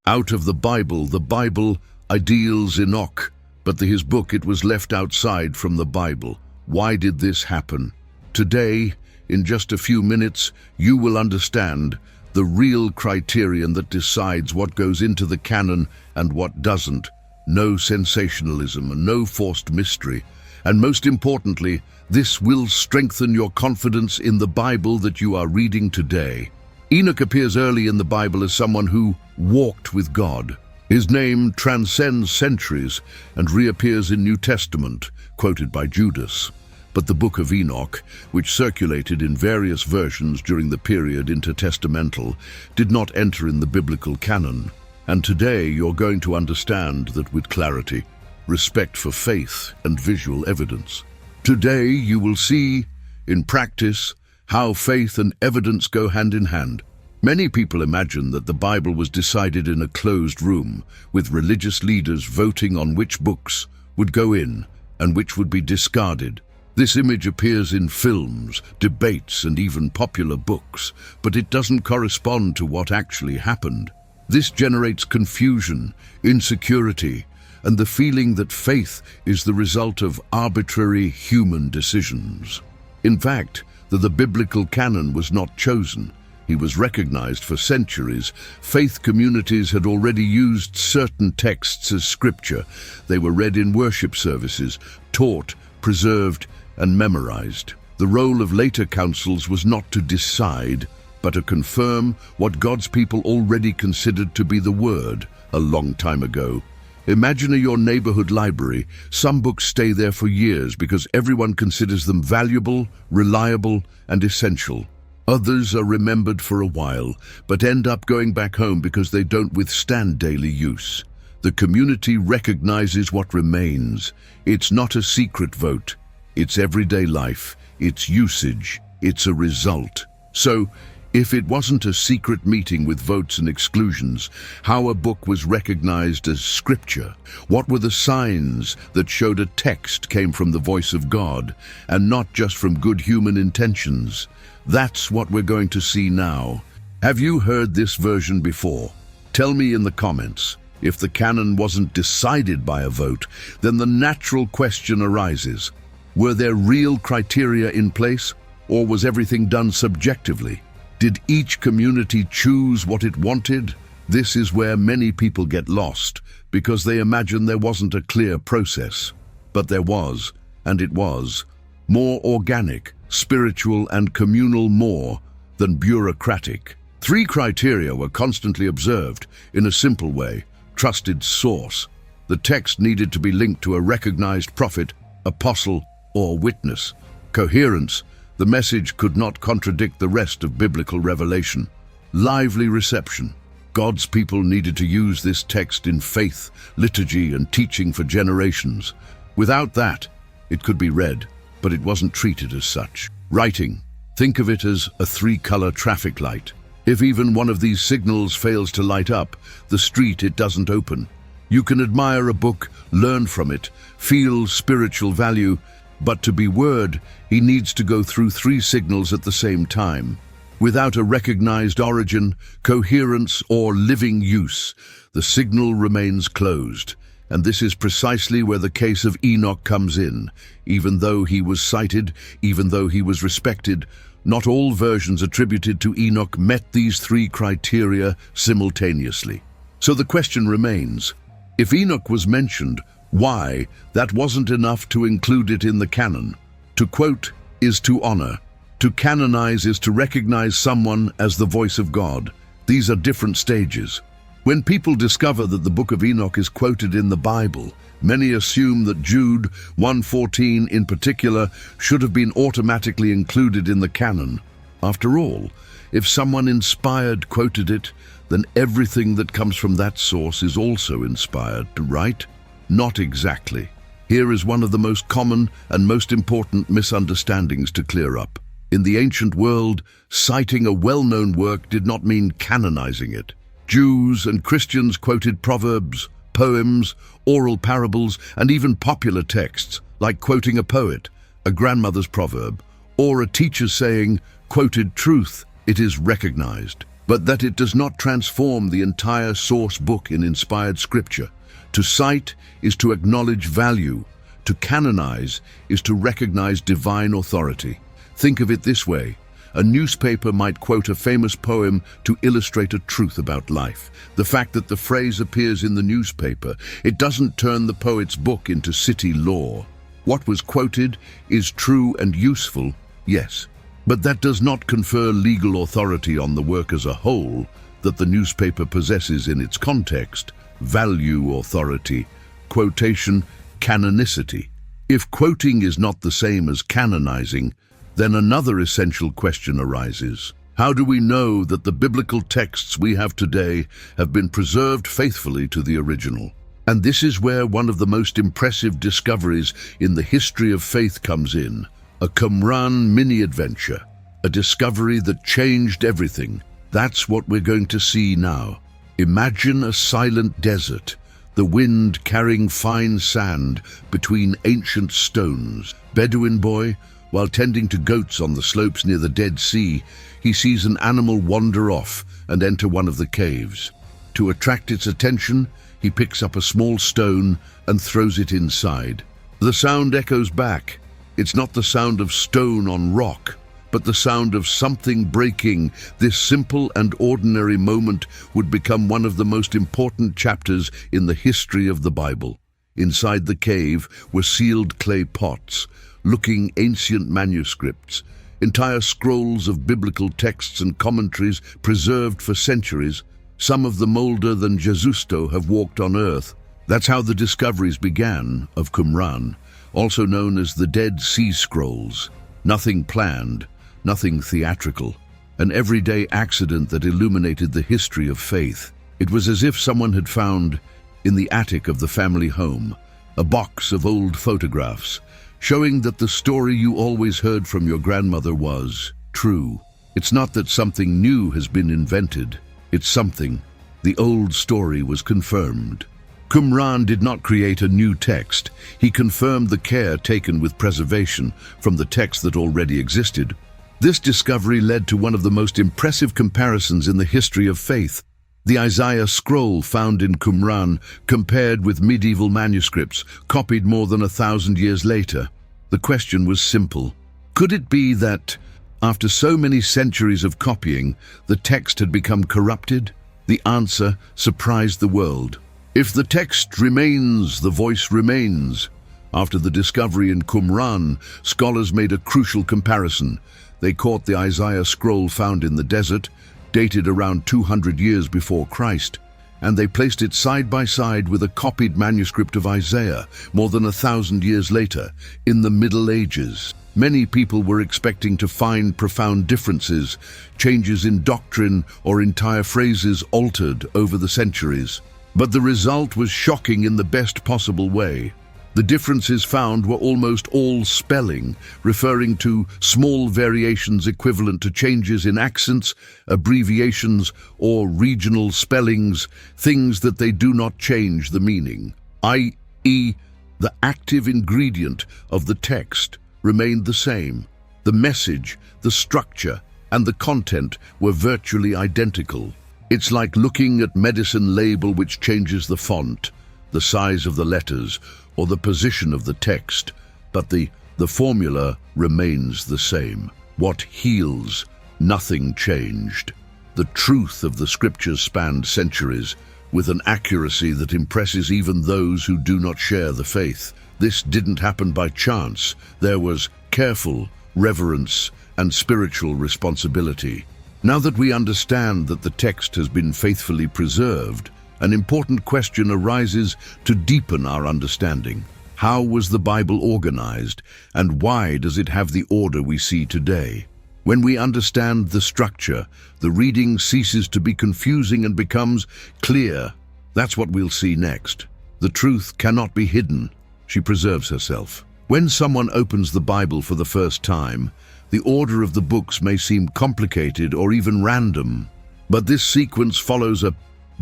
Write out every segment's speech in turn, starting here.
out of the Bible ideals Enoch, but his book, it was left outside from the Bible. Why did this happen? Today, in just a few minutes, you will understand the real criterion that decides what goes into the canon and what doesn't. No sensationalism and no forced mystery. And most importantly, this will strengthen your confidence in the Bible that you are reading today. Enoch appears early in the Bible as someone who walked with God. His name transcends centuries and reappears in New Testament, quoted by Judas. But the Book of Enoch, which circulated in various versions during the period intertestamental, did not enter in the biblical canon. And today you're going to understand that with clarity, respect for faith and visual evidence. Today you will see, in practice, how faith and evidence go hand in hand. Many people imagine that the Bible was decided in a closed room, with religious leaders voting on which books would go in and which would be discarded. This image appears in films, debates, and even popular books, but it doesn't correspond to what actually happened. This generates confusion, insecurity, and the feeling that faith is the result of arbitrary human decisions. In fact, the biblical canon was not chosen. He was recognized for centuries. Faith communities had already used certain texts as scripture. They were read in worship services, taught, preserved, and memorized. The role of later councils was not to decide, but to confirm what God's people already considered to be the Word a long time ago. Imagine your neighborhood library. Some books stay there for years because everyone considers them valuable, reliable, and essential. Others are remembered for a while, but end up going back home because they don't withstand daily use. The community recognizes what remains. It's not a secret vote. It's everyday life. It's usage. It's a result. So, if it wasn't a secret meeting with votes and exclusions, how a book was recognized as scripture? What were the signs that showed a text came from the voice of God and not just from good human intentions? That's what we're going to see now. Have you heard this version before? Tell me in the comments. If the canon wasn't decided by a vote, then the natural question arises: were there real criteria in place, or was everything done subjectively? Did each community choose what it wanted? This is where many people get lost, because they imagine there wasn't a clear process. But there was, and it was more organic, spiritual, and communal more than bureaucratic. 3 criteria were constantly observed in a simple way: trusted source. The text needed to be linked to a recognized prophet, apostle, or witness. Coherence. The message could not contradict the rest of biblical revelation. Lively reception. God's people needed to use this text in faith, liturgy, and teaching for generations. Without that, it could be read, but it wasn't treated as such. Writing. Think of it as a 3-color traffic light. If even one of these signals fails to light up, the street it doesn't open. You can admire a book, learn from it, feel spiritual value, but to be word, he needs to go through 3 signals at the same time. Without a recognized origin, coherence, or living use, the signal remains closed. And this is precisely where the case of Enoch comes in. Even though he was cited, even though he was respected, not all versions attributed to Enoch met these 3 criteria simultaneously. So the question remains, if Enoch was mentioned, why that wasn't enough to include it in the canon? To quote is to honor. To canonize is to recognize someone as the voice of God. These are different stages. When people discover that the Book of Enoch is quoted in the Bible, many assume that Jude 1:14 in particular should have been automatically included in the canon. After all, if someone inspired quoted it, then everything that comes from that source is also inspired, right? Not exactly. Here is one of the most common and most important misunderstandings to clear up. In the ancient world, citing a well-known work did not mean canonizing it. Jews and Christians quoted proverbs, poems, oral parables, and even popular texts, like quoting a poet, a grandmother's proverb, or a teacher saying, quoted truth, it is recognized. but that it does not transform the entire source book in inspired scripture. To cite is to acknowledge value. To canonize is to recognize divine authority. Think of it this way. A newspaper might quote a famous poem to illustrate a truth about life. The fact that the phrase appears in the newspaper, it doesn't turn the poet's book into city law. What was quoted is true and useful, yes, but that does not confer legal authority on the work as a whole that the newspaper possesses in its context, value, authority, quotation, canonicity. If quoting is not the same as canonizing, then another essential question arises. How do we know that the biblical texts we have today have been preserved faithfully to the original? And this is where one of the most impressive discoveries in the history of faith comes in. A Qumran mini-adventure, a discovery that changed everything. That's what we're going to see now. Imagine a silent desert, the wind carrying fine sand between ancient stones. Bedouin boy, while tending to goats on the slopes near the Dead Sea, he sees an animal wander off and enter one of the caves. To attract its attention, he picks up a small stone and throws it inside. The sound echoes back. It's not the sound of stone on rock, but the sound of something breaking. This simple and ordinary moment would become one of the most important chapters in the history of the Bible. Inside the cave were sealed clay pots, looking ancient manuscripts, entire scrolls of biblical texts and commentaries preserved for centuries. Some of them older than Jesusto have walked on earth. That's how the discoveries began of Qumran, also known as the Dead Sea Scrolls. Nothing planned, nothing theatrical, an everyday accident that illuminated the history of faith. It was as if someone had found, in the attic of the family home, a box of old photographs, showing that the story you always heard from your grandmother was true. It's not that something new has been invented, it's something. The old story was confirmed. Qumran did not create a new text. He confirmed the care taken with preservation from the text that already existed. This discovery led to one of the most impressive comparisons in the history of faith. The Isaiah scroll found in Qumran compared with medieval manuscripts copied more than 1,000 years later. The question was simple. Could it be that, after so many centuries of copying, the text had become corrupted? The answer surprised the world. If the text remains, the voice remains. After the discovery in Qumran, scholars made a crucial comparison. They caught the Isaiah scroll found in the desert, dated around 200 years before Christ, and they placed it side by side with a copied manuscript of Isaiah more than 1,000 years later, in the Middle Ages. Many people were expecting to find profound differences, changes in doctrine or entire phrases altered over the centuries. But the result was shocking in the best possible way. The differences found were almost all spelling, referring to small variations equivalent to changes in accents, abbreviations, or regional spellings, things that they do not change the meaning, i.e., the active ingredient of the text remained the same. The message, the structure, and the content were virtually identical. It's like looking at medicine label which changes the font, the size of the letters, or the position of the text, but the formula remains the same. What heals? Nothing changed. The truth of the scriptures spanned centuries, with an accuracy that impresses even those who do not share the faith. This didn't happen by chance. There was careful reverence and spiritual responsibility. Now that we understand that the text has been faithfully preserved, an important question arises to deepen our understanding. How was the Bible organized, and why does it have the order we see today? When we understand the structure, the reading ceases to be confusing and becomes clear. That's what we'll see next. The truth cannot be hidden. She preserves herself. When someone opens the Bible for the first time, the order of the books may seem complicated or even random. But this sequence follows a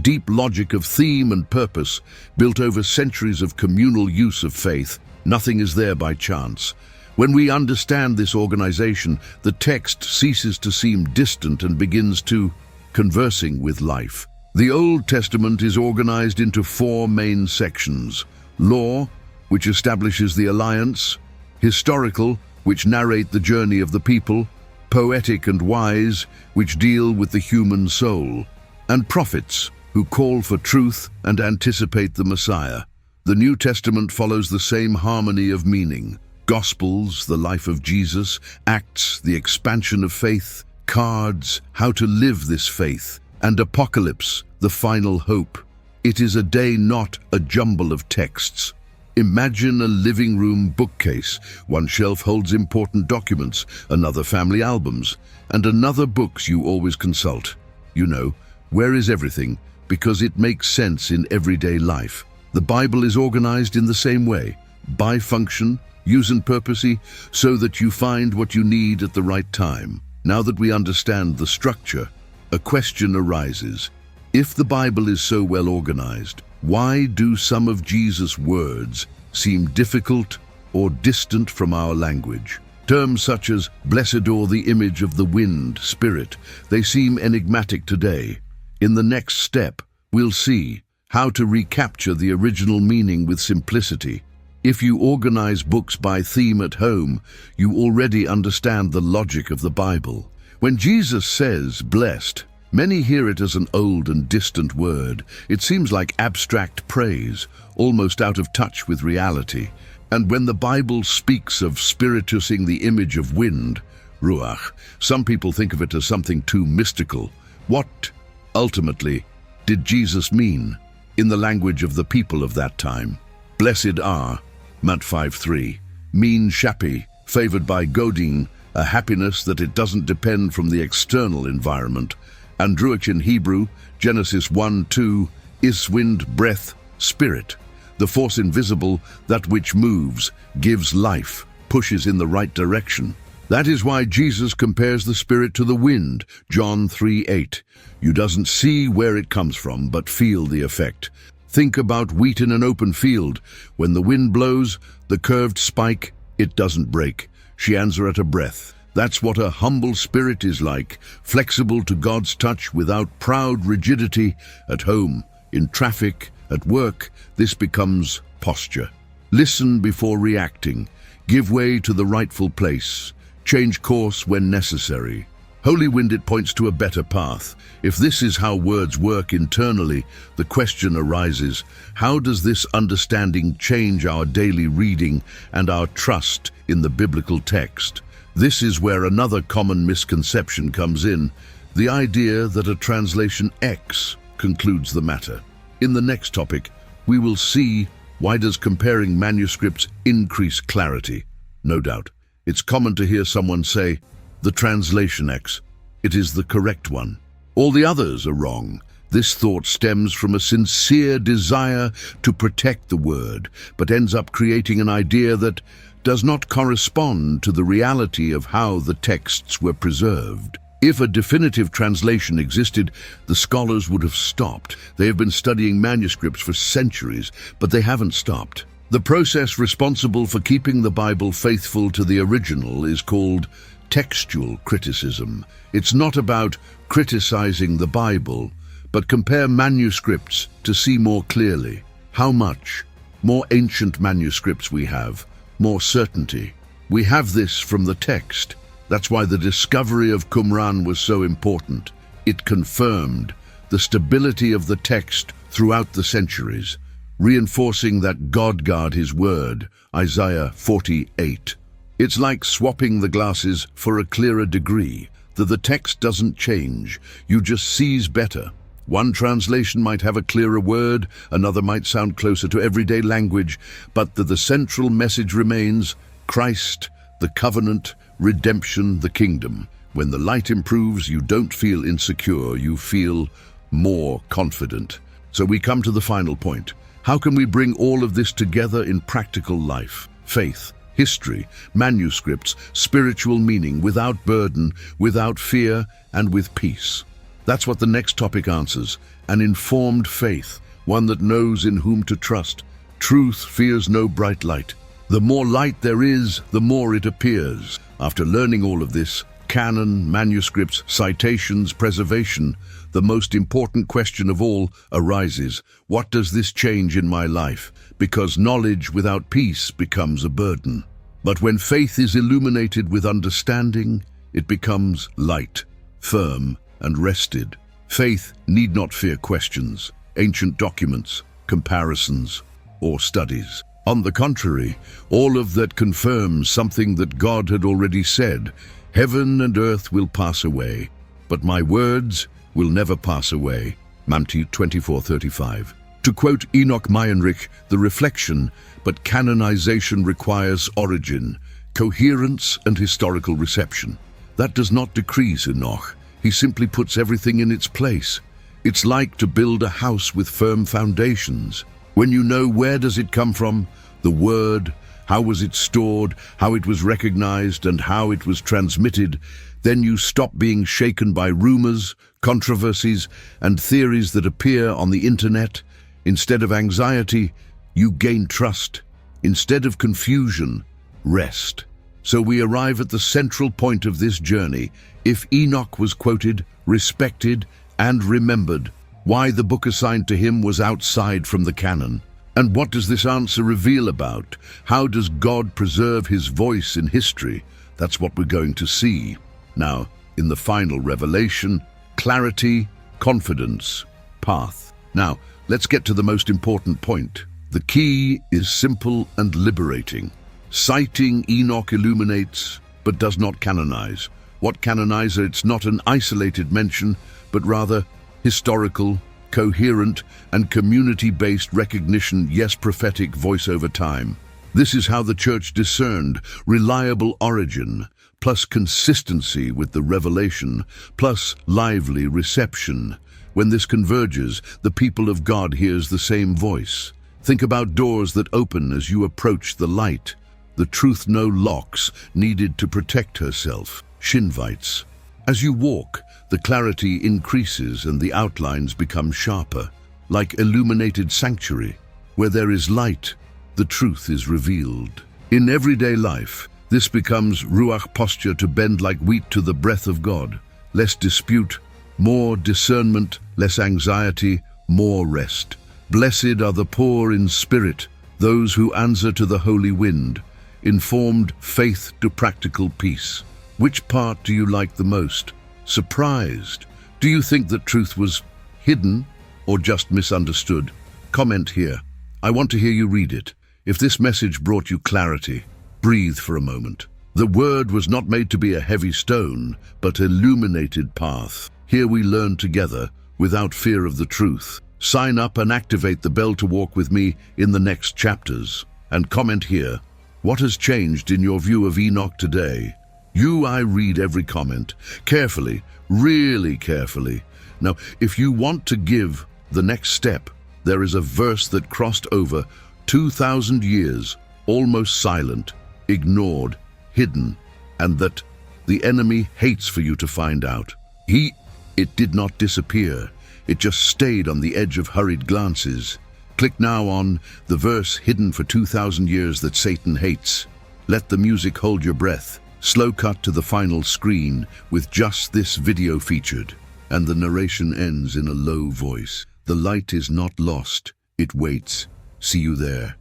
deep logic of theme and purpose, built over centuries of communal use of faith. Nothing is there by chance. When we understand this organization, the text ceases to seem distant and begins to conversing with life. The Old Testament is organized into 4 main sections: law, which establishes the alliance; historical, which narrate the journey of the people; poetic and wise, which deal with the human soul; and prophets, who call for truth and anticipate the Messiah. The New Testament follows the same harmony of meaning: Gospels, the life of Jesus; Acts, the expansion of faith; cards, how to live this faith; and Apocalypse, the final hope. It is a day, not a jumble of texts. Imagine a living room bookcase. One shelf holds important documents, another family albums, and another books you always consult. You know, where is everything? Because it makes sense in everyday life. The Bible is organized in the same way, by function, use and purpose, so that you find what you need at the right time. Now that we understand the structure, a question arises. If the Bible is so well organized, why do some of Jesus' words seem difficult or distant from our language? Terms such as "blessed or the image of the wind, spirit," they seem enigmatic today. In the next step, we'll see how to recapture the original meaning with simplicity. If you organize books by theme at home, you already understand the logic of the Bible. When Jesus says "blessed," many hear it as an old and distant word. It seems like abstract praise, almost out of touch with reality. And when the Bible speaks of spiritusing the image of wind, ruach, some people think of it as something too mystical. What, ultimately, did Jesus mean in the language of the people of that time? Blessed are, Matt 5:3, mean shapi, favored by Godin, a happiness that it doesn't depend from the external environment. And ruach in Hebrew, Genesis 1:2, is wind, breath, spirit, the force invisible, that which moves, gives life, pushes in the right direction. That is why Jesus compares the Spirit to the wind, John 3:8. You doesn't see where it comes from, but feel the effect. Think about wheat in an open field. When the wind blows, the curved spike, it doesn't break. She answers at a breath. That's what a humble spirit is like, flexible to God's touch without proud rigidity. At home, in traffic, at work, this becomes posture. Listen before reacting. Give way to the rightful place. Change course when necessary. Holy wind, it points to a better path. If this is how words work internally, the question arises, how does this understanding change our daily reading and our trust in the biblical text? This is where another common misconception comes in, the idea that a translation X concludes the matter. In the next topic, we will see why does comparing manuscripts increase clarity. No doubt, it's common to hear someone say, the translation X, it is the correct one. All the others are wrong. This thought stems from a sincere desire to protect the word, but ends up creating an idea that does not correspond to the reality of how the texts were preserved. If a definitive translation existed, the scholars would have stopped. They have been studying manuscripts for centuries, but they haven't stopped. The process responsible for keeping the Bible faithful to the original is called textual criticism. It's not about criticizing the Bible, but compare manuscripts to see more clearly. How much more ancient manuscripts we have, more certainty. We have this from the text. That's why the discovery of Qumran was so important. It confirmed the stability of the text throughout the centuries, reinforcing that God guard his word, Isaiah 48. It's like swapping the glasses for a clearer degree, that the text doesn't change, you just sees better. One translation might have a clearer word, another might sound closer to everyday language, but the central message remains Christ, the covenant, redemption, the kingdom. When the light improves, you don't feel insecure, you feel more confident. So we come to the final point. How can we bring all of this together in practical life? Faith, history, manuscripts, spiritual meaning, without burden, without fear, and with peace. That's what the next topic answers. An informed faith, one that knows in whom to trust. Truth fears no bright light. The more light there is, the more it appears. After learning all of this, canon, manuscripts, citations, preservation, the most important question of all arises: what does this change in my life? Because knowledge without peace becomes a burden. But when faith is illuminated with understanding, it becomes light, firm, and rested. Faith need not fear questions, ancient documents, comparisons, or studies. On the contrary, all of that confirms something that God had already said: heaven and earth will pass away, but my words will never pass away. Matthew 24:35. To quote Enoch Meyerich, the reflection, but canonization requires origin, coherence, and historical reception. That does not decrease Enoch. He simply puts everything in its place. It's like to build a house with firm foundations. When you know where does it come from, the word, how was it stored, how it was recognized, and how it was transmitted, then you stop being shaken by rumors, controversies, and theories that appear on the internet. Instead of anxiety, you gain trust. Instead of confusion, rest. So we arrive at the central point of this journey. If Enoch was quoted, respected, and remembered, why the book assigned to him was outside from the canon? And what does this answer reveal about? How does God preserve his voice in history? That's what we're going to see. Now, in the final revelation, clarity, confidence, path. Now, let's get to the most important point. The key is simple and liberating. Citing Enoch illuminates, but does not canonize. What canonizer? It's not an isolated mention, but rather historical, coherent, and community-based recognition, yes, prophetic voice over time. This is how the church discerned reliable origin, plus consistency with the revelation, plus lively reception. When this converges, the people of God hears the same voice. Think about doors that open as you approach the light. The truth no locks needed to protect herself. Shinvites. As you walk, the clarity increases and the outlines become sharper. Like illuminated sanctuary, where there is light, the truth is revealed. In everyday life, this becomes ruach posture, to bend like wheat to the breath of God. Less dispute, more discernment, less anxiety, more rest. Blessed are the poor in spirit, those who answer to the holy wind. Informed faith to practical peace. Which part do you like the most? Surprised? Do you think that truth was hidden or just misunderstood? Comment here. I want to hear you read it. If this message brought you clarity, breathe for a moment. The word was not made to be a heavy stone, but illuminated path. Here we learn together, without fear of the truth. Sign up and activate the bell to walk with me in the next chapters. And comment here. What has changed in your view of Enoch today? I read every comment, carefully, really carefully. Now, if you want to give the next step, there is a verse that crossed over 2,000 years, almost silent, ignored, hidden, and that the enemy hates for you to find out. It did not disappear. It just stayed on the edge of hurried glances. Click now on the verse hidden for 2,000 years that Satan hates. Let the music hold your breath. Slow cut to the final screen with just this video featured, and the narration ends in a low voice. The light is not lost, it waits. See you there.